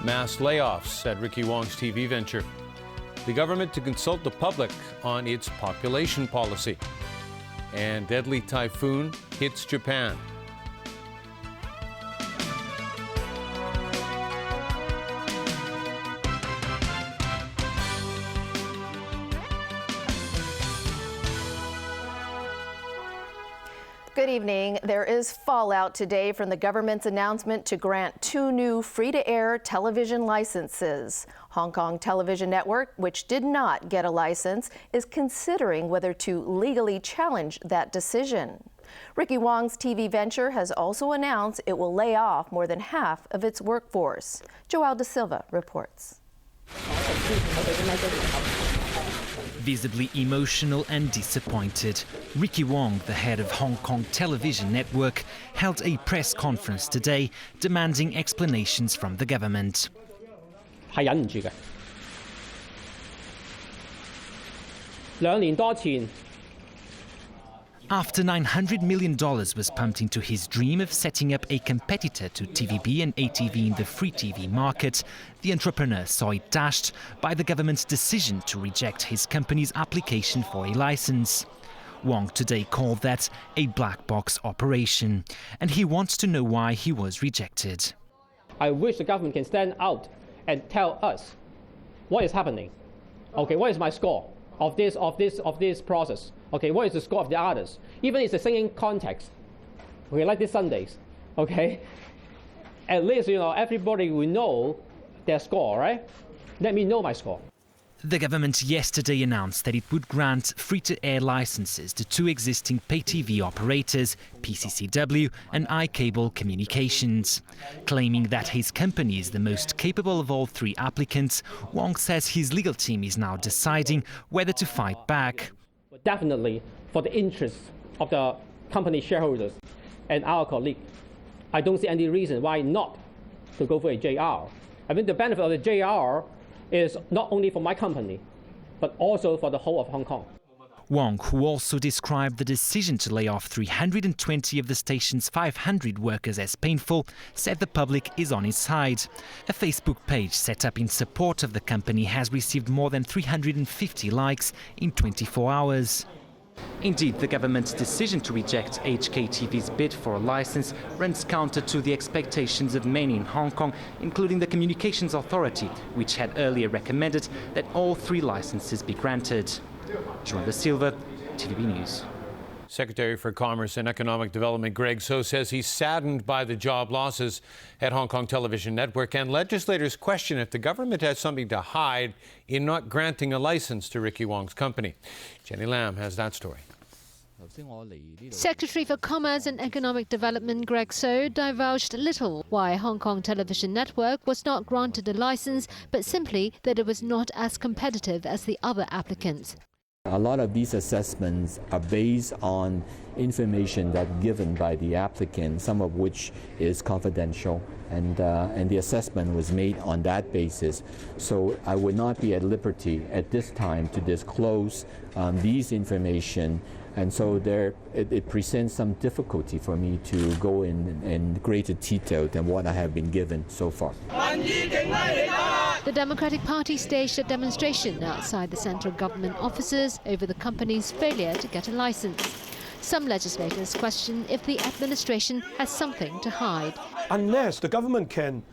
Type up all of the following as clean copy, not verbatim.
Mass layoffs at Ricky Wong's TV venture. The government to consult the public on its population policy. And deadly typhoon hits Japan. Good evening. There is fallout today from the government's announcement to grant 2 new free-to-air television licenses. Hong Kong Television Network, which did not get a license, is considering whether to legally challenge that decision. Ricky Wong's TV venture has also announced it will lay off more than half of its workforce. Joelle De Silva reports. Visibly emotional and disappointed, Ricky Wong, the head of Hong Kong Television Network, held a press conference today demanding explanations from the government. 係忍唔住嘅。2年多前 After $900 million was pumped into his dream of setting up a competitor to TVB and ATV in the free TV market, the entrepreneur saw it dashed by the government's decision to reject his company's application for a license. Wong today called that a black box operation, and he wants to know why he was rejected. I wish the government can stand out and tell us what is happening. Okay, what is my score of this process? Okay, what is the score of the others? Even if it's the singing context, okay, like this Sundays, okay? At least, everybody will know their score, right? Let me know my score. The government yesterday announced that it would grant free-to-air licenses to 2 existing pay-TV operators, PCCW and iCable Communications. Claiming that his company is the most capable of all 3 applicants, Wong says his legal team is now deciding whether to fight back. Definitely for the interests of the company shareholders and our colleague, I don't see any reason why not to go for a JR. I mean, the benefit of the JR is not only for my company, but also for the whole of Hong Kong. Wong, who also described the decision to lay off 320 of the station's 500 workers as painful, said the public is on his side. A Facebook page set up in support of the company has received more than 350 likes in 24 hours. Indeed, the government's decision to reject HKTV's bid for a license runs counter to the expectations of many in Hong Kong, including the Communications Authority, which had earlier recommended that all 3 licenses be granted. Joelle De Silva, TVB News. Secretary for Commerce and Economic Development Greg So says he's saddened by the job losses at Hong Kong Television Network, and legislators question if the government has something to hide in not granting a license to Ricky Wong's company. Jenny Lam has that story. Secretary for Commerce and Economic Development Greg So divulged little why Hong Kong Television Network was not granted a license, but simply that it was not as competitive as the other applicants. A lot of these assessments are based on information that's given by the applicant, some of which is confidential, and the assessment was made on that basis. So I would not be at liberty at this time to disclose these information, and so it presents some difficulty for me to go in greater detail than what I have been given so far. The Democratic Party staged a demonstration outside the central government offices over the company's failure to get a license. Some legislators question if the administration has something to hide. Unless the government can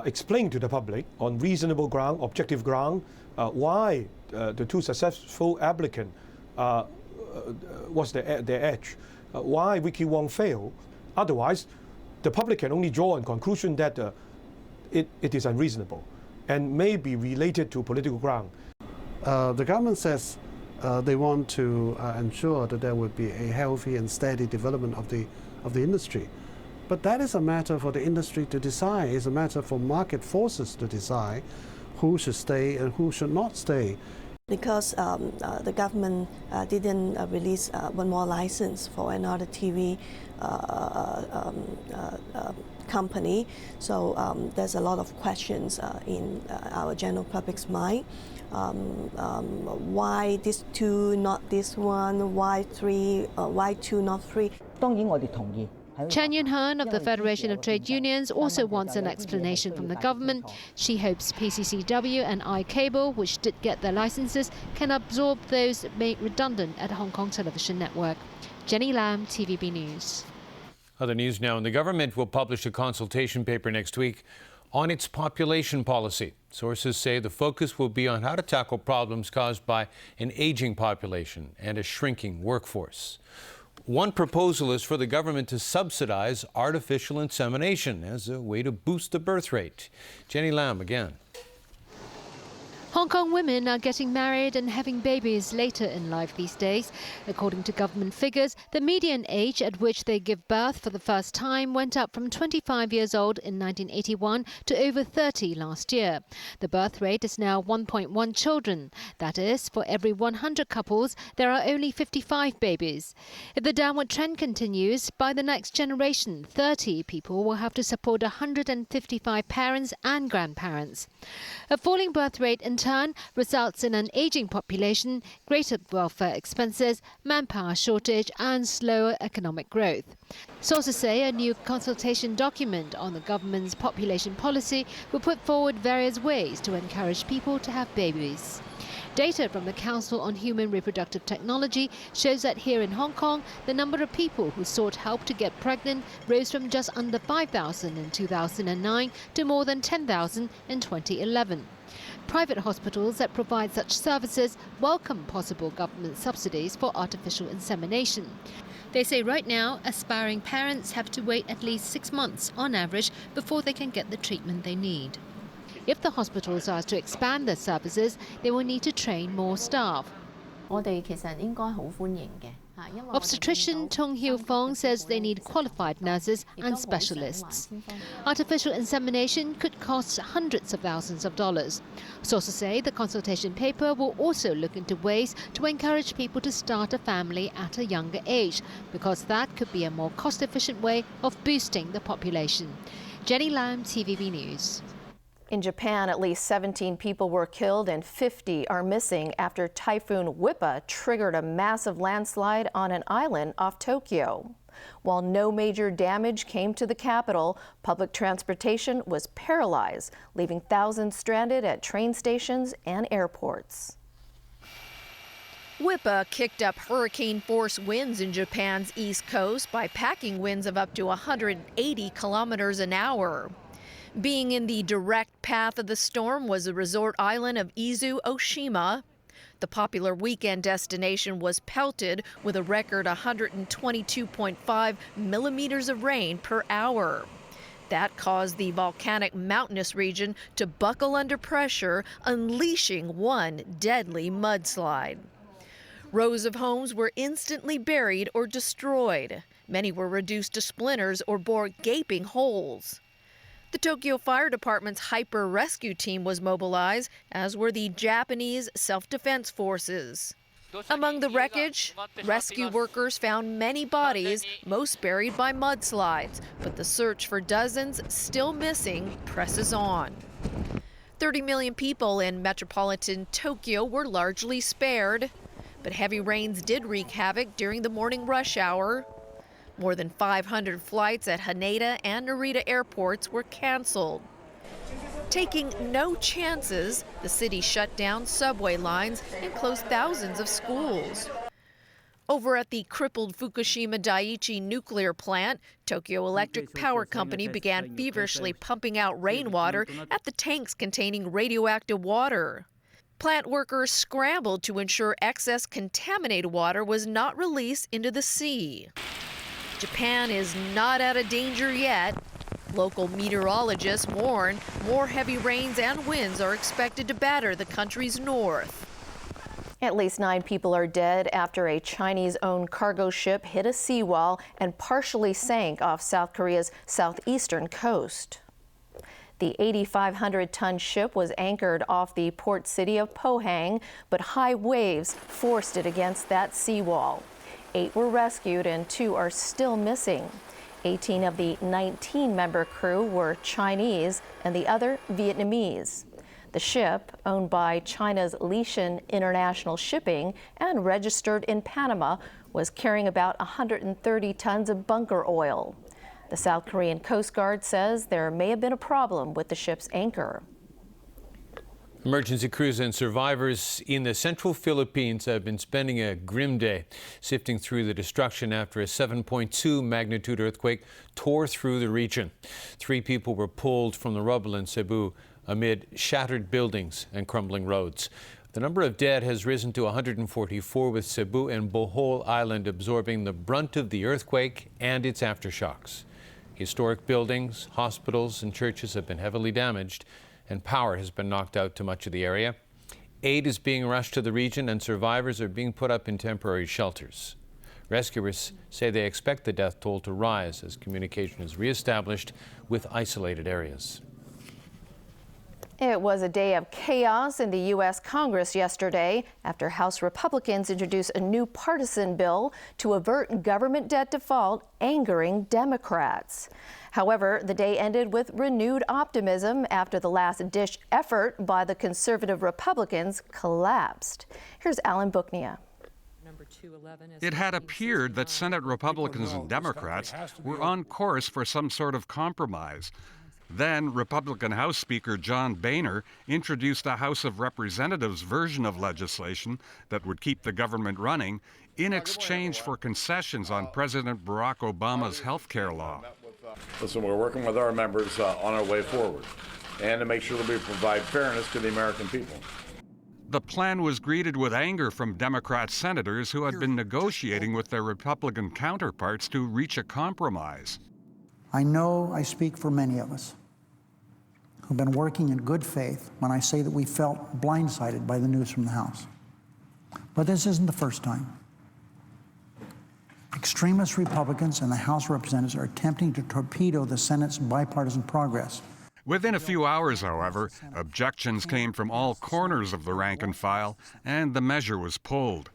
explain to the public on reasonable ground, objective ground, why the 2 successful applicants was their edge, why Ricky Wong failed. Otherwise, the public can only draw a conclusion that it is unreasonable and may be related to political ground. The government says they want to ensure that there would be a healthy and steady development of the industry. But that is a matter for the industry to decide. It's a matter for market forces to decide who should stay and who should not stay. Because the government didn't release 1 more license for another TV company. So there's a lot of questions in our general public's mind. Why this two, not this one? Why three? Why two, not three? Chen Yunhan of the Federation of Trade Unions also wants an explanation from the government. She hopes PCCW and iCable, which did get their licenses, can absorb those made redundant at Hong Kong Television Network. Jenny Lam, TVB News. Other news now, and the government will publish a consultation paper next week on its population policy. Sources say the focus will be on how to tackle problems caused by an aging population and a shrinking workforce. One proposal is for the government to subsidize artificial insemination as a way to boost the birth rate. Jenny Lam again. Hong Kong women are getting married and having babies later in life these days. According to government figures, the median age at which they give birth for the first time went up from 25 years old in 1981 to over 30 last year. The birth rate is now 1.1 children. That is, for every 100 couples, there are only 55 babies. If the downward trend continues, by the next generation, 30 people will have to support 155 parents and grandparents. A falling birth rate in turn results in an aging population, greater welfare expenses, manpower shortage and slower economic growth. Sources say a new consultation document on the government's population policy will put forward various ways to encourage people to have babies. Data from the Council on Human Reproductive Technology shows that here in Hong Kong, the number of people who sought help to get pregnant rose from just under 5,000 in 2009 to more than 10,000 in 2011. Private hospitals that provide such services welcome possible government subsidies for artificial insemination. They say right now, aspiring parents have to wait at least 6 months on average before they can get the treatment they need. If the hospitals are to expand their services, they will need to train more staff. Obstetrician Tung Hiu Fong says they need qualified nurses and specialists. Artificial insemination could cost hundreds of thousands of dollars. Sources say the consultation paper will also look into ways to encourage people to start a family at a younger age, because that could be a more cost-efficient way of boosting the population. Jenny Lam, TVB News. In Japan, at least 17 people were killed and 50 are missing after Typhoon Whippa triggered a massive landslide on an island off Tokyo. While no major damage came to the capital, public transportation was paralyzed, leaving thousands stranded at train stations and airports. Whippa kicked up hurricane-force winds in Japan's east coast by packing winds of up to 180 kilometers an hour. Being in the direct path of the storm was the resort island of Izu Oshima. The popular weekend destination was pelted with a record 122.5 millimeters of rain per hour. That caused the volcanic mountainous region to buckle under pressure, unleashing one deadly mudslide. Rows of homes were instantly buried or destroyed. Many were reduced to splinters or bore gaping holes. The Tokyo Fire Department's hyper rescue team was mobilized, as were the Japanese self-defense forces. Among the wreckage, rescue workers found many bodies, most buried by mudslides, but the search for dozens still missing presses on. 30 million people in metropolitan Tokyo were largely spared, but heavy rains did wreak havoc during the morning rush hour. More than 500 flights at Haneda and Narita airports were canceled. Taking no chances, the city shut down subway lines and closed thousands of schools. Over at the crippled Fukushima Daiichi nuclear plant, Tokyo Electric Power Company began feverishly pumping out rainwater at the tanks containing radioactive water. Plant workers scrambled to ensure excess contaminated water was not released into the sea. Japan is not out of danger yet. Local meteorologists warn more heavy rains and winds are expected to batter the country's north. At least 9 people are dead after a Chinese-owned cargo ship hit a seawall and partially sank off South Korea's southeastern coast. The 8,500-ton ship was anchored off the port city of Pohang, but high waves forced it against that seawall. 8 were rescued and 2 are still missing. 18 of the 19-member crew were Chinese and the other Vietnamese. The ship, owned by China's Lishan International Shipping and registered in Panama, was carrying about 130 tons of bunker oil. The South Korean Coast Guard says there may have been a problem with the ship's anchor. Emergency crews and survivors in the central Philippines have been spending a grim day, sifting through the destruction after a 7.2 magnitude earthquake tore through the region. 3 people were pulled from the rubble in Cebu amid shattered buildings and crumbling roads. The number of dead has risen to 144, with Cebu and Bohol Island absorbing the brunt of the earthquake and its aftershocks. Historic buildings, hospitals, and churches have been heavily damaged, and power has been knocked out to much of the area. Aid is being rushed to the region, and survivors are being put up in temporary shelters. Rescuers say they expect the death toll to rise as communication is reestablished with isolated areas. It was a day of chaos in the U.S. Congress yesterday after House Republicans introduced a new partisan bill to avert government debt default, angering Democrats. However, the day ended with renewed optimism after the last-ditch effort by the conservative Republicans collapsed. Here's Alan Booknia. It had appeared that Senate Republicans and Democrats were on course for some sort of compromise. Then Republican House Speaker John Boehner introduced a House of Representatives version of legislation that would keep the government running in exchange for concessions on President Barack Obama's health care law. Listen, we're working with our members on our way forward and to make sure that we provide fairness to the American people. The plan was greeted with anger from Democrat senators who had been negotiating with their Republican counterparts to reach a compromise. I know I speak for many of us who've been working in good faith when I say that we felt blindsided by the news from the House. But this isn't the first time. Extremist Republicans in the House of Representatives are attempting to torpedo the Senate's bipartisan progress. Within a few hours, however, objections came from all corners of the rank and file, and the measure was pulled.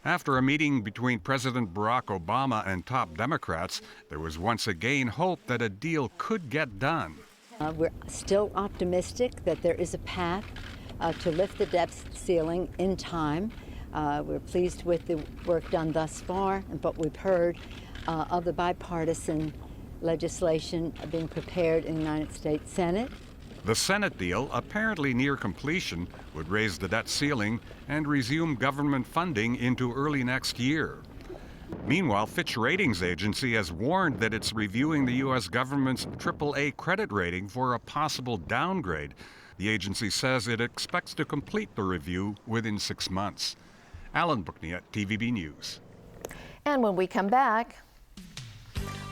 After a meeting between President Barack Obama and top Democrats, there was once again hope that a deal could get done. We're still optimistic that there is a path to lift the debt ceiling in time. We're pleased with the work done thus far, but we've heard of the bipartisan legislation being prepared in the United States Senate. The Senate deal, apparently near completion, would raise the debt ceiling and resume government funding into early next year. Meanwhile, Fitch Ratings Agency has warned that it's reviewing the U.S. government's AAA credit rating for a possible downgrade. The agency says it expects to complete the review within 6 months. Alan Booknia, TVB News. And when we come back,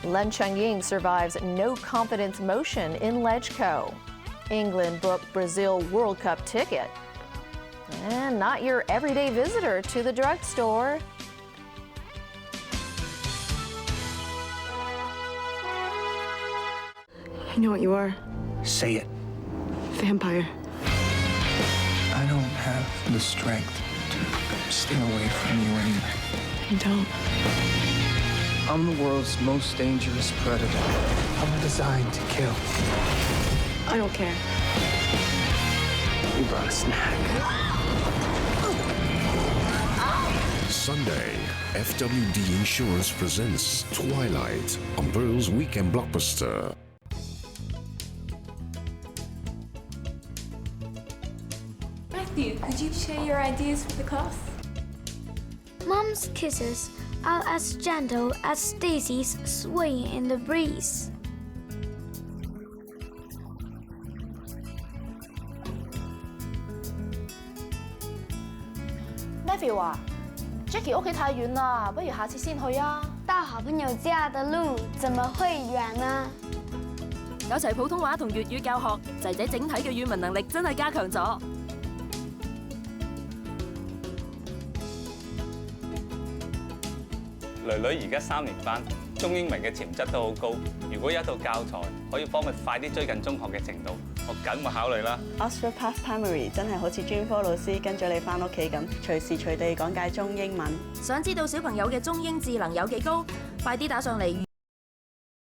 Len Cheng-Ying survives no confidence motion in Legco. England booked Brazil World Cup ticket. And not your everyday visitor to the drugstore. I know what you are. Say it. Vampire. I don't have the strength to stay away from you anymore. You don't. I'm the world's most dangerous predator. I'm designed to kill. I don't care. You brought a snack. Sunday, FWD Insurance presents Twilight on Pearl's Weekend Blockbuster. Matthew, could you share your ideas with the class? Mom's kisses are as gentle as daisies swaying in the breeze. Matthew 啊 ，Jackie 屋企太遠啦，不如下次先去啊。到好朋友家的路怎麼會遠呢？有齊普通話同粵語教學，仔仔整體嘅語文能力真係加強咗。囡囡而家3年班，中英文嘅潛質都好高。如果有一套教材可以幫佢快啲追近中學嘅程度，我梗會考慮啦。Oxford Path Primary 真係好似專科老師跟咗你翻屋企咁，隨時隨地講解中英文。想知道小朋友嘅中英智能有幾高？快啲打上嚟預